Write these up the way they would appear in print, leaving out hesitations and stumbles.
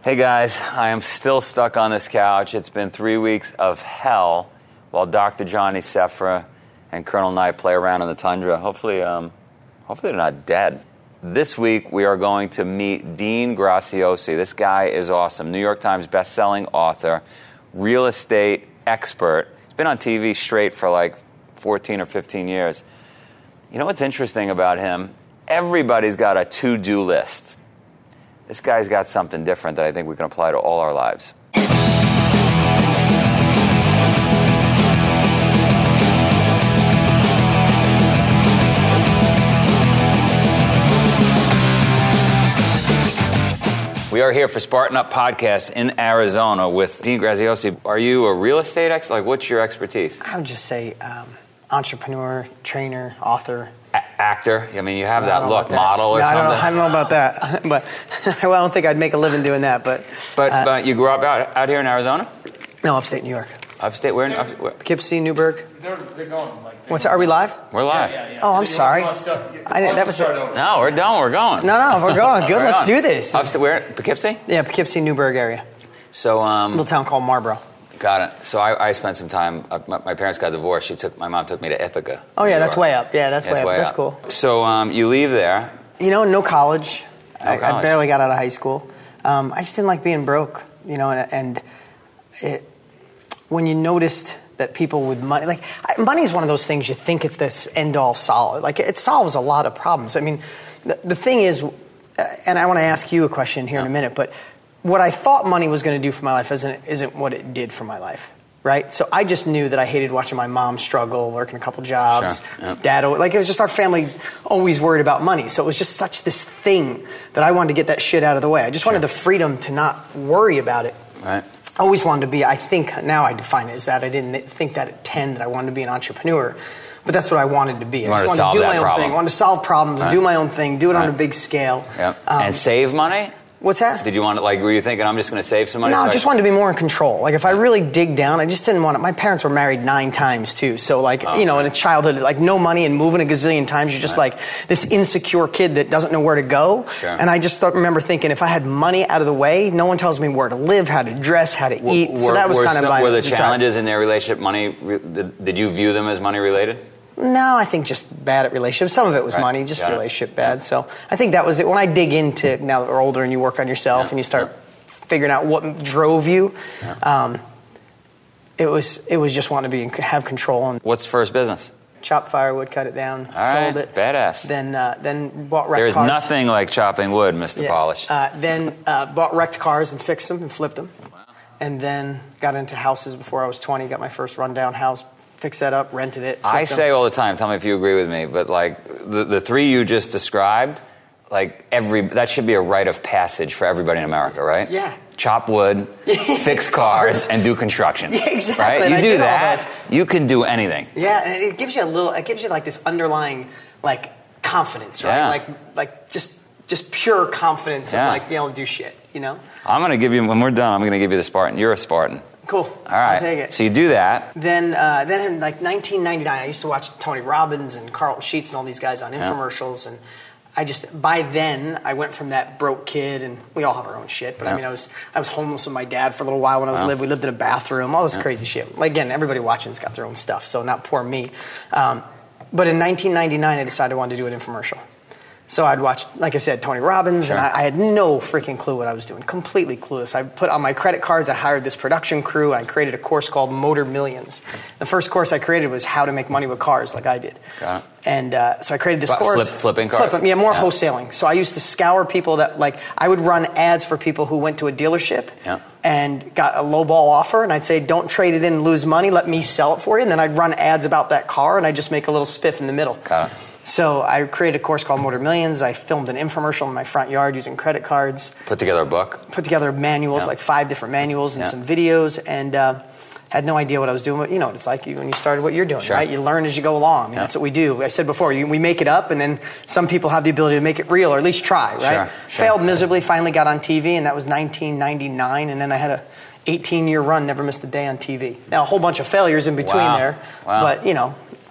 Hey guys, I am still stuck on this couch. It's been 3 weeks of hell while Dr. Johnny Sefra and Colonel Knight play around in the tundra. Hopefully they're not dead. This week we are going to meet Dean Graziosi. This guy is awesome. New York Times best-selling author, real estate expert. He's been on TV straight for like 14 or 15 years. You know what's interesting about him? Everybody's got a to-do list. This guy's got something different that I think we can apply to all our lives. We are here for Spartan Up Podcast in Arizona with Dean Graziosi. Are you a real estate expert? Like, what's your expertise? I would just say entrepreneur, trainer, author. Actor? I mean, you have that look, model or something? I don't know about that. But well, I don't think I'd make a living doing that. But you grew up out here in Arizona? No, upstate New York. Upstate? Where? Poughkeepsie, Newburgh. They're going. Like, are we live? We're live. Yeah. Oh, I'm sorry. No, we're done. We're going. No, we're going. Good. Let's do this. Upstate, where? Poughkeepsie? Yeah, Poughkeepsie, Newburgh area. So, little town called Marlboro. Got it. So I spent some time. My parents got divorced. My mom took me to Ithaca. Oh yeah, that's way up. Yeah, that's way up. That's cool. So you leave there. You know, no college. I barely got out of high school. I just didn't like being broke. You know, when you noticed that people with money, like money is one of those things you think it's this end all solve. Like it solves a lot of problems. I mean, the thing is, and I want to ask you a question here in a minute, but what I thought money was going to do for my life isn't what it did for my life, right? So I just knew that I hated watching my mom struggle, working a couple jobs. Sure. Yep. Dad, like it was just our family always worried about money. So it was just such this thing that I wanted to get that shit out of the way. I just wanted the freedom to not worry about it. Right. I always wanted to be, I think now I define it as that. I didn't think that at 10 that I wanted to be an entrepreneur. But that's what I wanted to be. I just wanted to do my own thing. I wanted to solve problems, do my own thing, do it on a big scale. Yep. And save money? What's that? Did you want to, were you thinking, I'm just going to save some money? No, I just wanted to be more in control. Like, if I really dig down, I just didn't want to. My parents were married 9 times, too. So, in a childhood, no money and moving a gazillion times, you're just this insecure kid that doesn't know where to go. Sure. And I just remember thinking, if I had money out of the way, no one tells me where to live, how to dress, how to eat. So that was kind of my... Were the challenges in their relationship money, did you view them as money related? No, I think just bad at relationships. Some of it was money, just relationship bad. So I think that was it. When I dig into, now that we're older and you work on yourself and you start figuring out what drove you, it was just wanting to have control. And what's first business? Chopped firewood, cut it down, sold it. Badass. Then bought wrecked cars. There's nothing like chopping wood, Mr. Polish. Then bought wrecked cars and fixed them and flipped them. Wow. And then got into houses before I was 20, got my first rundown house. Fix that up, rented it. I say all the time, tell me if you agree with me, but the three you just described, that should be a rite of passage for everybody in America, right? Yeah. Chop wood, fix cars, and do construction. Yeah, exactly. Right? You do that, you can do anything. Yeah, and it gives you this underlying confidence, right? Yeah. Just pure confidence of being able to do shit, you know? I'm gonna give you, when we're done, I'm gonna give you the Spartan. You're a Spartan. Cool. All right. I'll take it. So you do that. Then in 1999, I used to watch Tony Robbins and Carlton Sheets and all these guys on infomercials, and by then I went from that broke kid, and we all have our own shit. But I mean, I was homeless with my dad for a little while when I was we lived in a bathroom, all this crazy shit. Again, everybody watching's got their own stuff, so not poor me. But in 1999, I decided I wanted to do an infomercial. So I'd watch, like I said, Tony Robbins, and I had no freaking clue what I was doing, completely clueless. I put on my credit cards, I hired this production crew, and I created a course called Motor Millions. The first course I created was how to make money with cars, like I did. Got it. And so I created this course. Flipping cars? More wholesaling. So I used to scour people that, I would run ads for people who went to a dealership and got a lowball offer, and I'd say, don't trade it in and lose money, let me sell it for you. And then I'd run ads about that car, and I'd just make a little spiff in the middle. Got it. So I created a course called Motor Millions. I filmed an infomercial in my front yard using credit cards. Put together a book? Put together manuals, 5 different manuals and some videos, and had no idea what I was doing. But you know what it's like when you started what you're doing, right? You learn as you go along. I mean, that's what we do. I said before, we make it up, and then some people have the ability to make it real, or at least try, right? Sure. Failed miserably, finally got on TV, and that was 1999, and then I had a 18-year run, never missed a day on TV. Now, a whole bunch of failures in between there, but,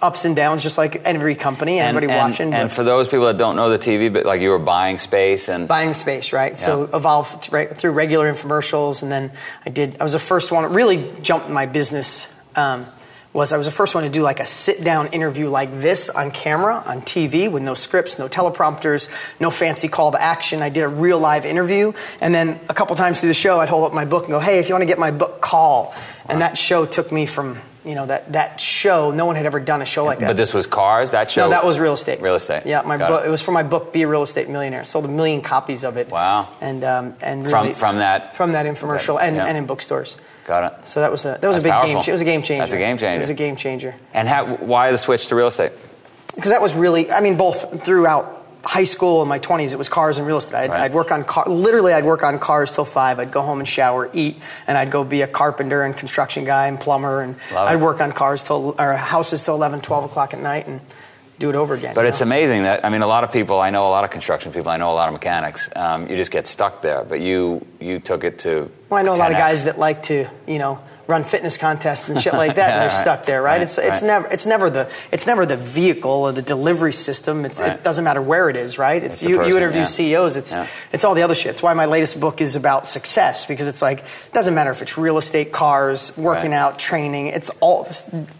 ups and downs, just like every company, everybody watching. And for those people that don't know the TV, but like you were buying space and... Buying space, right? Yeah. So evolved through regular infomercials, and then I was the first one, really jumped in my business, I was the first one to do like a sit-down interview like this on camera, on TV, with no scripts, no teleprompters, no fancy call to action. I did a real live interview, and then a couple times through the show, I'd hold up my book and go, hey, if you want to get my book, call. Wow. And that show took me from... that show, no one had ever done a show like that. But this was cars, that show? No, that was real estate. Real estate. Yeah, my book. It was for my book, Be a Real Estate Millionaire. Sold 1 million copies of it. Wow. And really, from that infomercial and in bookstores. Got it. So that was a big game changer. It was a game changer. That's a game changer. It was a game changer. And why the switch to real estate? Because that was really, both throughout high school and my 20s, it was cars and real estate. I'd work on I'd work on cars till 5. I'd go home and shower, eat, and I'd go be a carpenter and construction guy and plumber, and I'd work on houses till 11, 12 o'clock at night and do it over again. But it's amazing that, a lot of people, I know a lot of construction people, I know a lot of mechanics, you just get stuck there, but you took it to Well, I know 10X. a lot of guys that like to, run fitness contests and shit like that, and they're stuck there, right? It's never the vehicle or the delivery system. It doesn't matter where it is, right? It's you interview CEOs. It's all the other shit. It's why my latest book is about success, because it's like it doesn't matter if it's real estate, cars, working out, training. It's all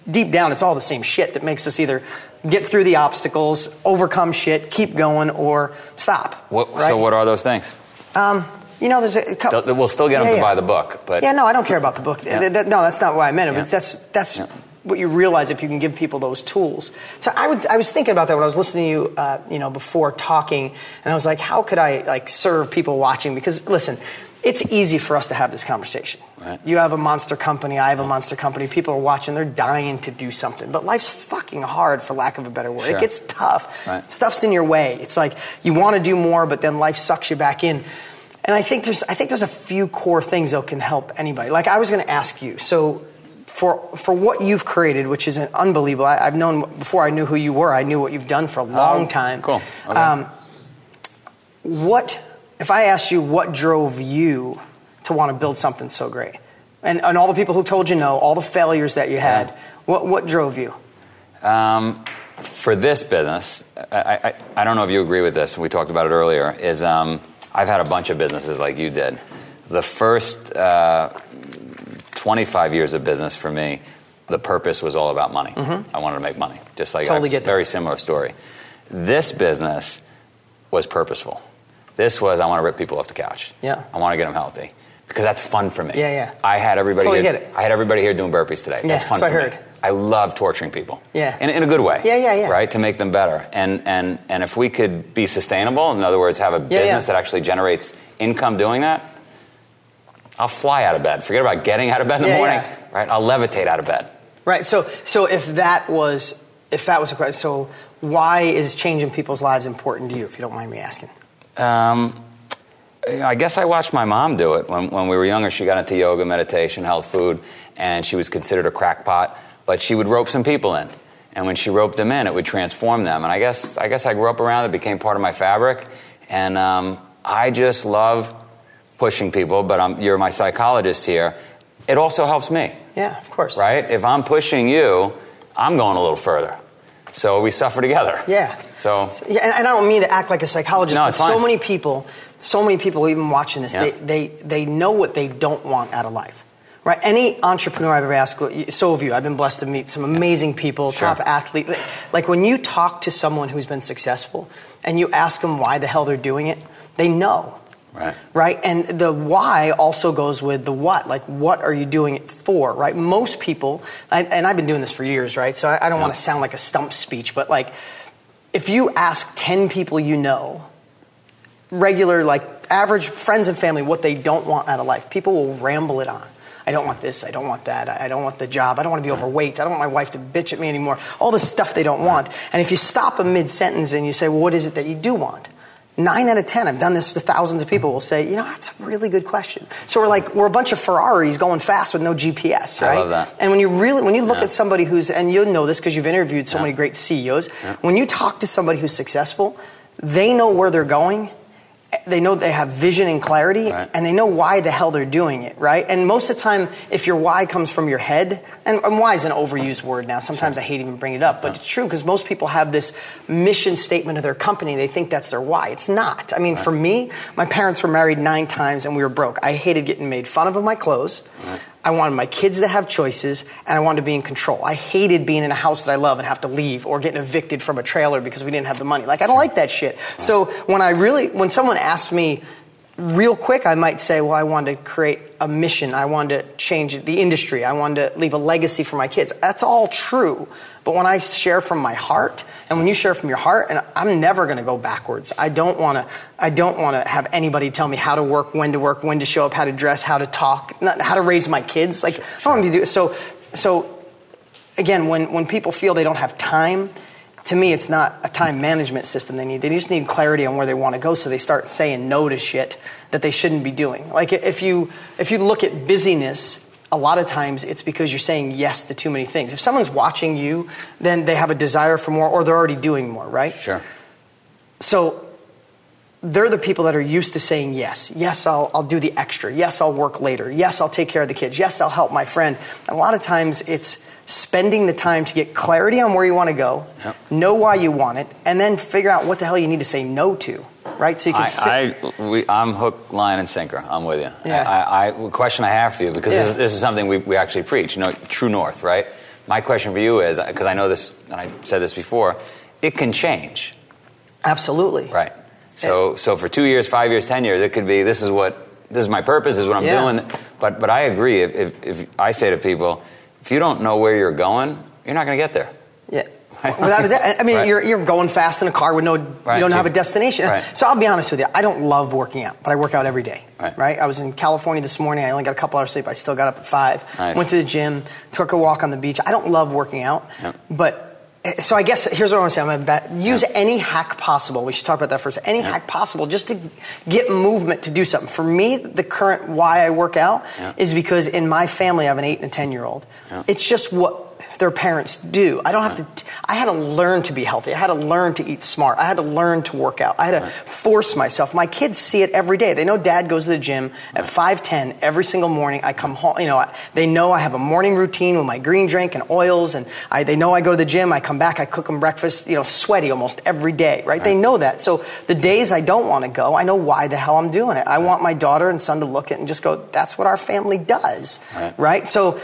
deep down. It's all the same shit that makes us either get through the obstacles, overcome shit, keep going, or stop. Right? So what are those things? There's a couple... We'll still get them to buy the book, but... Yeah, no, I don't care about the book. No, that's not what I meant. But that's what you realize if you can give people those tools. So I was thinking about that when I was listening to you, before talking, and I was like, how could I, serve people watching? Because, listen, it's easy for us to have this conversation. Right. You have a monster company, I have a monster company, people are watching, they're dying to do something. But life's fucking hard, for lack of a better word. Sure. It gets tough. Right. Stuff's in your way. It's like you want to do more, but then life sucks you back in. And I think there's a few core things that can help anybody. Like I was going to ask you, so for what you've created, which is unbelievable. I've known before I knew who you were. I knew what you've done for a long time. Cool. Okay. If I asked you what drove you to want to build something so great, and all the people who told you no, all the failures that you had, what drove you? For this business, I don't know if you agree with this. We talked about it earlier. Is I've had a bunch of businesses like you did. The first 25 years of business for me, the purpose was all about money. Mm-hmm. I wanted to make money. Just like very similar story. This business was purposeful. This was, I want to rip people off the couch. Yeah. I want to get them healthy. Because that's fun for me. Yeah, yeah. I had everybody totally here, get it. I had everybody here doing burpees today. Yeah, that's fun for me. I love torturing people. Yeah. In a good way. Yeah. Right? To make them better. And if we could be sustainable, in other words, have a business that actually generates income doing that, I'll fly out of bed. Forget about getting out of bed in the morning. Yeah. Right? I'll levitate out of bed. Right. So if that was a question, so why is changing people's lives important to you, if you don't mind me asking? I guess I watched my mom do it. When we were younger, she got into yoga, meditation, health food, and she was considered a crackpot. But she would rope some people in. And when she roped them in, it would transform them. And I guess I grew up around it, became part of my fabric. And I just love pushing people, but you're my psychologist here. It also helps me. Yeah, of course. Right? If I'm pushing you, I'm going a little further. So we suffer together. Yeah. So and I don't mean to act like a psychologist, no, but it's fine. so many people even watching this, they know what they don't want out of life. Right? Any entrepreneur I've ever asked, so have you. I've been blessed to meet some amazing people, top athletes. Like when you talk to someone who's been successful and you ask them why the hell they're doing it, they know. Right? And the why also goes with the what. Like, what are you doing it for? Right? Most people, and I've been doing this for years, right? So I don't want to sound like a stump speech, but like, if you ask 10 people you know, regular, like average friends and family, what they don't want out of life, people will ramble it on. I don't want this, I don't want that, I don't want the job, I don't want to be overweight, I don't want my wife to bitch at me anymore, all this stuff they don't want. And if you stop them mid-sentence and you say, well, what is it that you do want? 9 out of 10, I've done this with thousands of people, will say, that's a really good question. So we're a bunch of Ferraris going fast with no GPS, right? I love that. And when you look at somebody who's, and you'll know this because you've interviewed so many great CEOs, when you talk to somebody who's successful, they know where they're going, they know they have vision and clarity, and they know why the hell they're doing it, right? And most of the time, if your why comes from your head, and why is an overused word now. Sometimes I hate even bringing it up, but it's true because most people have this mission statement of their company. They think that's their why. It's not. I mean, for me, my parents were married 9 times and we were broke. I hated getting made fun of my clothes. I wanted my kids to have choices, and I wanted to be in control. I hated being in a house that I love and have to leave or getting evicted from a trailer because we didn't have the money. Like, I don't like that shit. So when someone asks me real quick, I might say, well, I wanted to create a mission. I wanted to change the industry. I wanted to leave a legacy for my kids. That's all true. But when I share from my heart, and when you share from your heart, and I'm never going to go backwards. I don't want to have anybody tell me how to work, when to show up, how to dress, how to talk, not how to raise my kids. Like, I don't want to do so. Again, when people feel they don't have time, to me, it's not a time management system they need. They just need clarity on where they want to go, so they start saying no to shit that they shouldn't be doing. Like, if you look at busyness, a lot of times it's because you're saying yes to too many things. If someone's watching you, then they have a desire for more, or they're already doing more, right? Sure. So they're the people that are used to saying yes. Yes, I'll do the extra. Yes, I'll work later. Yes, I'll take care of the kids. Yes, I'll help my friend. And a lot of times it's spending the time to get clarity on where you want to go, know why you want it, and then figure out what the hell you need to say no to. Right, so you can I'm hook, line, and sinker. I'm with you. Yeah. The question I have for you, because this is something we actually preach, true north, right? My question for you is, because I know this, and I said this before, it can change. Absolutely. Right. So for 2 years, 5 years, 10 years, it could be, this is my purpose, this is what I'm doing. But I agree, if I say to people, if you don't know where you're going, you're not going to get there. Yeah. Without a doubt. I mean, you're going fast in a car with you don't have a destination. So I'll be honest with you. I don't love working out, but I work out every day. Right? I was in California this morning. I only got a couple hours sleep. I still got up at 5. Nice. Went to the gym, took a walk on the beach. I don't love working out, but so I guess here's what I want to say. Use any hack possible. We should talk about that first. Any hack possible just to get movement to do something. For me, the current why I work out is because in my family I have an 8 and a 10-year-old. It's just what their parents do. I don't have to. I had to learn to be healthy. I had to learn to eat smart. I had to learn to work out. I had to force myself. My kids see it every day. They know Dad goes to the gym at 5:10 every single morning. I come home. They know I have a morning routine with my green drink and oils, and they know I go to the gym. I come back. I cook them breakfast. Sweaty almost every day. Right? They know that. So the days I don't want to go, I know why the hell I'm doing it. I want my daughter and son to look at it and just go, "That's what our family does." Right? So.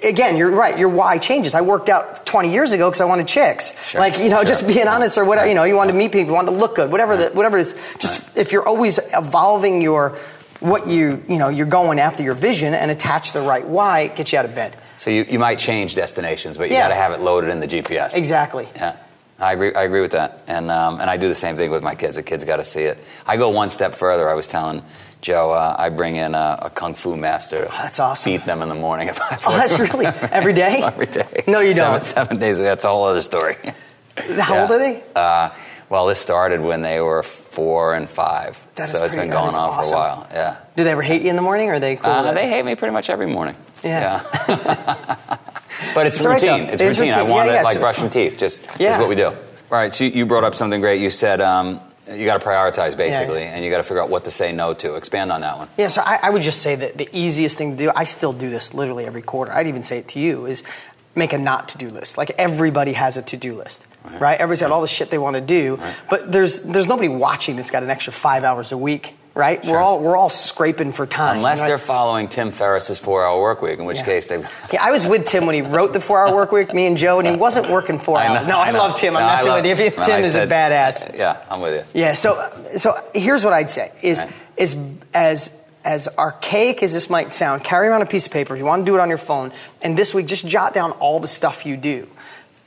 Again, you're right. Your why changes. I worked out 20 years ago because I wanted chicks. Just being honest or whatever. You wanted to meet people, you wanted to look good, whatever it is. Just if you're always evolving you're going after your vision and attach the right why, it gets you out of bed. So you might change destinations, but you got to have it loaded in the GPS. Exactly. Yeah. I agree with that. And I do the same thing with my kids. The kids got to see it. I go one step further. I was telling Joe, I bring in a kung fu master to that's awesome. beat them in the morning. That's really every day? Every day. No, you don't. 7 days. That's a whole other story. How old are they? Well, this started when they were 4 and 5. So it's been going on for a while. Yeah. Do they ever hate you in the morning, or are they cool? They hate me pretty much every morning. Yeah. But it's routine. It's routine. I want it like brushing teeth. Is what we do. All right. So you brought up something great. You said you got to prioritize, basically, and you got to figure out what to say no to. Expand on that one. Yeah, so I would just say that the easiest thing to do, I still do this literally every quarter. I'd even say it to you, is make a not to-do list. Like, everybody has a to-do list, right? Everybody's got all the shit they want to do, but there's nobody watching that's got an extra 5 hours a week. Right? Sure. We're all scraping for time. Unless they're following Tim Ferriss's 4-hour work week, in which case they... Yeah, I was with Tim when he wrote the 4-hour work week, me and Joe, and he wasn't working 4 hours. I love Tim. I'm messing with you. Tim is a badass. Yeah, I'm with you. Yeah, so here's what I'd say, is as archaic as this might sound, carry around a piece of paper. If you want to do it on your phone, and this week, just jot down all the stuff you do.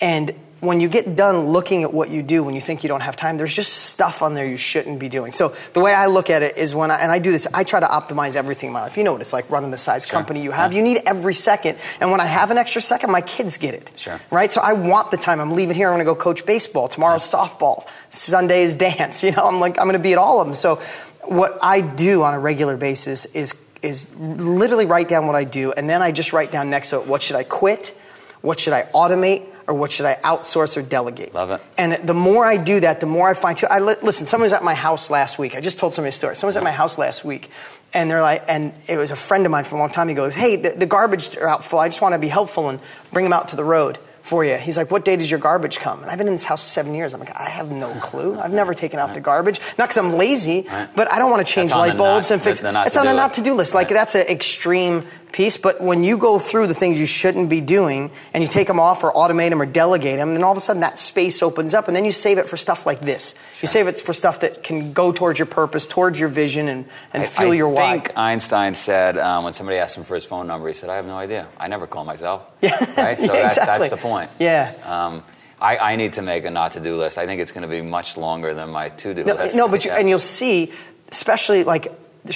And when you get done looking at what you do, when you think you don't have time, there's just stuff on there you shouldn't be doing. So the way I look at it is and I do this, I try to optimize everything in my life. You know what it's like running the size company you have. You need every second. And when I have an extra second, my kids get it. Sure. Right? So I want the time. I'm leaving here. I'm going to go coach baseball. Tomorrow's softball. Sunday is dance. I'm going to be at all of them. So what I do on a regular basis is literally write down what I do. And then I just write down next to it, what should I quit? What should I automate? Or or what should I outsource or delegate? Love it. And the more I do that, the more I find, listen, someone was at my house last week. I just told somebody a story. Someone was at my house last week, and they're like, and it was a friend of mine from a long time. He goes, hey, the garbage are out full. I just want to be helpful and bring them out to the road for you. He's like, what day does your garbage come? And I've been in this house 7 years. I'm like, I have no clue. I've never taken out the garbage. Not because I'm lazy, but I don't want to change light bulbs and fix. It's on the not to do list. Like, that's an extreme piece. But when you go through the things you shouldn't be doing and you take them off or automate them or delegate them, then all of a sudden that space opens up, and then you save it for stuff like this. You save it for stuff that can go towards your purpose, towards your vision, and fuel your why. I think Einstein said, when somebody asked him for his phone number, he said, I have no idea. I never call myself. Yeah. Right? So exactly. that's the point. Yeah. I need to make a not-to-do list. I think it's going to be much longer than my to-do list. No, but and you'll see, especially like,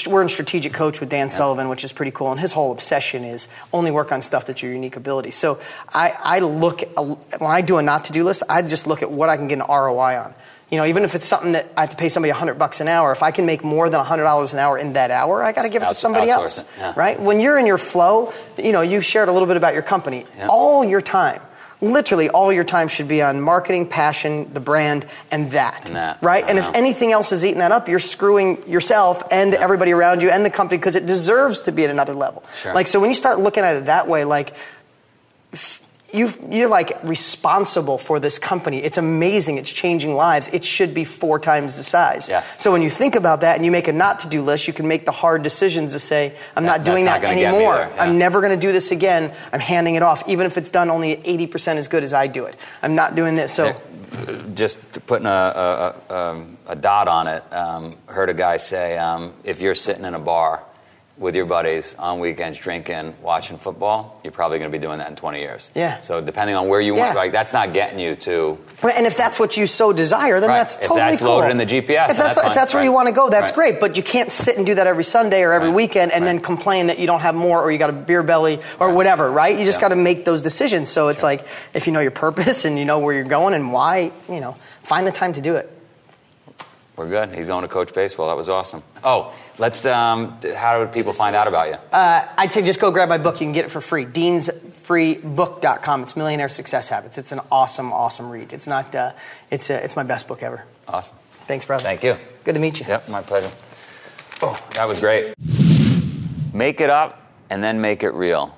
we're in Strategic Coach with Dan Sullivan, which is pretty cool, and his whole obsession is only work on stuff that's your unique ability. So I look, when I do a not-to-do list, I just look at what I can get an ROI on. You know, even if it's something that I have to pay somebody $100 an hour, if I can make more than $100 an hour in that hour, I got to give it to somebody else, right? When you're in your flow, you know, you shared a little bit about your company. Yeah. All your time, literally all your time should be on marketing, passion, the brand, and that. Right? And if anything else is eating that up, you're screwing yourself and everybody around you and the company, because it deserves to be at another level. Sure. Like, so when you start looking at it that way, like, you're like responsible for this company. It's amazing. It's changing lives. It should be 4 times the size. Yes. So when you think about that and you make a not-to-do list, you can make the hard decisions to say, I'm not doing that anymore. I'm never going to do this again. I'm handing it off, even if it's done only 80% as good as I do it. I'm not doing this. So, just putting a dot on it, heard a guy say, if you're sitting in a bar with your buddies on weekends drinking, watching football, you're probably going to be doing that in 20 years. Yeah. So depending on where you want, like, that's not getting you to... And if that's what you so desire, then that's totally cool. If that's loaded in the GPS, if that's where you want to go, that's great. But you can't sit and do that every Sunday or every weekend and then complain that you don't have more, or you got a beer belly or whatever, right? You just got to make those decisions. So it's like, if you know your purpose and you know where you're going and why, you know, find the time to do it. We're good. He's going to coach baseball. That was awesome. Oh, let's. How do people find out about you? I'd say just go grab my book. You can get it for free. deansfreebook.com. It's Millionaire Success Habits. It's an awesome, awesome read. It's not. It's my best book ever. Awesome. Thanks, brother. Thank you. Good to meet you. Yep, my pleasure. Oh, that was great. Make it up and then make it real.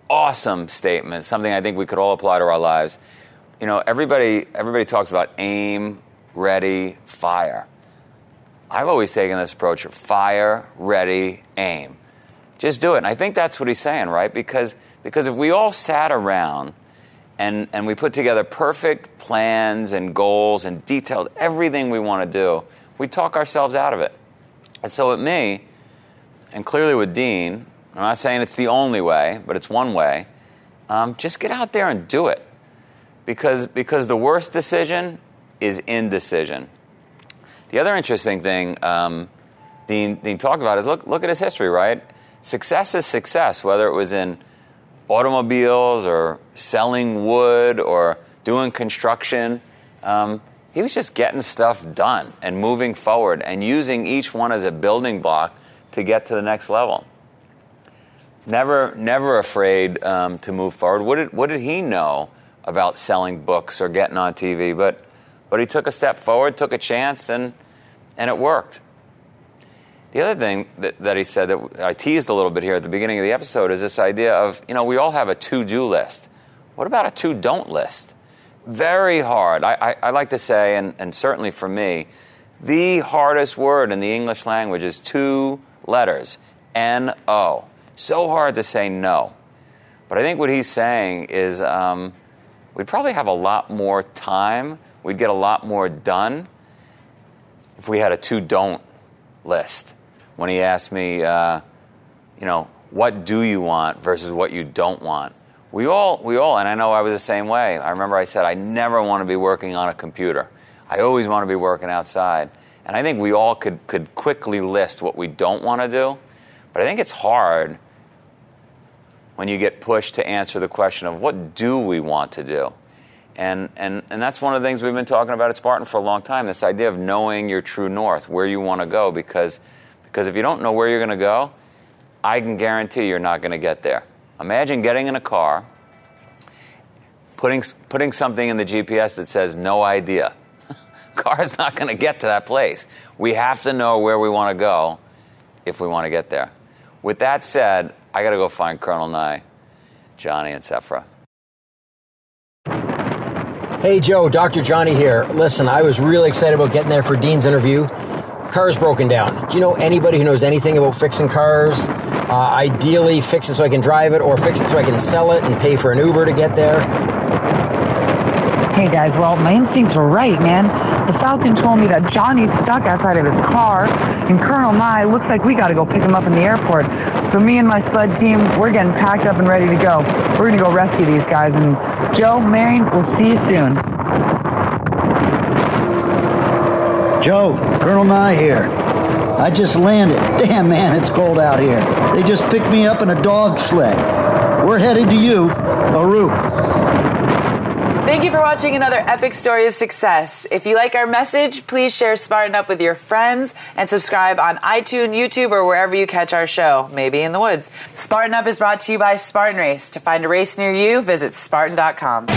Awesome statement. Something I think we could all apply to our lives. You know, everybody talks about aim, ready, fire. I've always taken this approach of fire, ready, aim. Just do it. And I think that's what he's saying, right? Because if we all sat around and we put together perfect plans and goals and detailed everything we want to do, we talk ourselves out of it. And so with me, and clearly with Dean, I'm not saying it's the only way, but it's one way, just get out there and do it. Because the worst decision is indecision. The other interesting thing Dean talked about is look at his history, right? Success is success, whether it was in automobiles or selling wood or doing construction. He was just getting stuff done and moving forward and using each one as a building block to get to the next level. Never afraid to move forward. What did he know about selling books or getting on TV? But he took a step forward, took a chance, and it worked. The other thing that he said that I teased a little bit here at the beginning of the episode is this idea of, you know, we all have a to-do list. What about a to-don't list? Very hard. I like to say, and certainly for me, the hardest word in the English language is 2 letters, N-O. So hard to say no. But I think what he's saying is we'd probably have a lot more time. We'd get a lot more done if we had a to-don't list. When he asked me, what do you want versus what you don't want? We all, and I know I was the same way. I remember I said, I never want to be working on a computer. I always want to be working outside. And I think we all could quickly list what we don't want to do. But I think it's hard when you get pushed to answer the question of what do we want to do? And that's one of the things we've been talking about at Spartan for a long time, this idea of knowing your true north, where you want to go, because if you don't know where you're going to go, I can guarantee you're not going to get there. Imagine getting in a car putting something in the GPS that says no idea. Car's not going to get to that place. We have to know where we want to go if we want to get there. With that said, I got to go find Colonel Nye, Johnny, and Sefra. Hey, Joe, Dr. Johnny here. Listen, I was really excited about getting there for Dean's interview. Car's broken down. Do you know anybody who knows anything about fixing cars? Ideally, fix it so I can drive it, or fix it so I can sell it and pay for an Uber to get there. Hey, guys, well, my instincts were right, man. The Falcon told me that Johnny's stuck outside of his car, and Colonel Nye looks like we got to go pick him up in the airport. So me and my sled team, we're getting packed up and ready to go. We're going to go rescue these guys, and Joe, Marion, we'll see you soon. Joe, Colonel Nye here. I just landed. Damn, man, it's cold out here. They just picked me up in a dog sled. We're headed to you, Aru. Thank you for watching another epic story of success. If you like our message, please share Spartan Up with your friends and subscribe on iTunes, YouTube, or wherever you catch our show, maybe in the woods. Spartan Up is brought to you by Spartan Race. To find a race near you, visit Spartan.com.